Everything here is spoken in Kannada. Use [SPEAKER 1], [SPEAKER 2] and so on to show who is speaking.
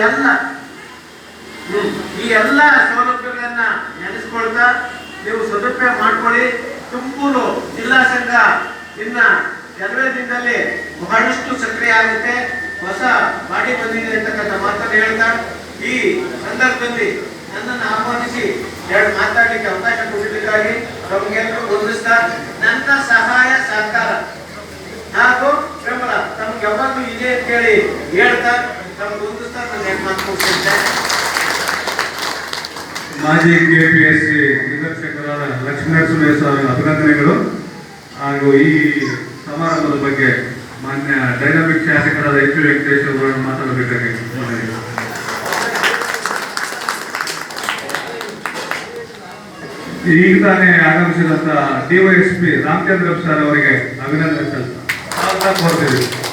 [SPEAKER 1] ಎಲ್ಲ ಈ ಎಲ್ಲ ಸೌಲಭ್ಯಗಳನ್ನ ನೆನೆಸ್ಕೊಳ್ತಾ ನೀವು ಸದುಪಯೋಗ ಮಾಡ್ಕೊಳ್ಳಿ. ತುಮಕೂರು ಜಿಲ್ಲಾ ಸಂಘ ಇನ್ನ ಕೆಲವೇ ದಿನದಲ್ಲಿ ಬಹಳಷ್ಟು ಸಕ್ರಿಯ ಆಗುತ್ತೆ, ಹೊಸ ಬಾಡಿ ಬಂದಿದೆ ಅಂತಕ್ಕಂಥ ಮಾತನ್ನು ಹೇಳ್ತಾ ಈ ಸಂದರ್ಭದಲ್ಲಿ ನನ್ನನ್ನು ಆಹ್ವಾನಿಸಿ ಎರಡು ಮಾತಾಡಲಿಕ್ಕೆ ಅವಕಾಶ ಕೊಡಲಿಕ್ಕಾಗಿ ತಮಗೆಲ್ಲರೂ ವಂದಿಸ್ತಾ ನನ್ನ ಸಹಾಯ ಸಹಕಾರ ಹಾಗೂ ಬೆಂಬಲ ತಮ್ಗೆ ಯಾವಾಗಲೂ ಇದೆ ಅಂತ ಹೇಳಿ ಹೇಳ್ತಾ ತಮ್ಗೆ ವಂದಿಸ್ತಾ ನನ್ನ ಮಾತು ಮುಗಿಸ್ತೇನೆ.
[SPEAKER 2] ಮಾಜಿ ಕೆಪಿಎಸ್ಸಿ ನಿರ್ದೇಶಕರಾದ ಲಕ್ಷ್ಮೀನರಸಿಂಹ ಅವರಿಗೆ ಅಭಿನಂದನೆಗಳು. ಹಾಗೂ ಈ ಸಮಾರಂಭದ ಬಗ್ಗೆ ಮಾನ್ಯ ಡೈನಾಮಿಕ್ ಶಾಸಕರಾದ ಎಚ್ ವೆಂಕಟೇಶ್ ಅವರನ್ನು ಮಾತಾಡಬೇಕಾಗಿ ಈಗ ತಾನೇ ಆಗಮಿಸಿದಂತ ಡಿವೈಎಸ್ಪಿ ರಾಮಚಂದ್ರ ಸರ್ ಅವರಿಗೆ ಅಭಿನಂದನೆ ಸಲ್ಲಿಸ್ತಾ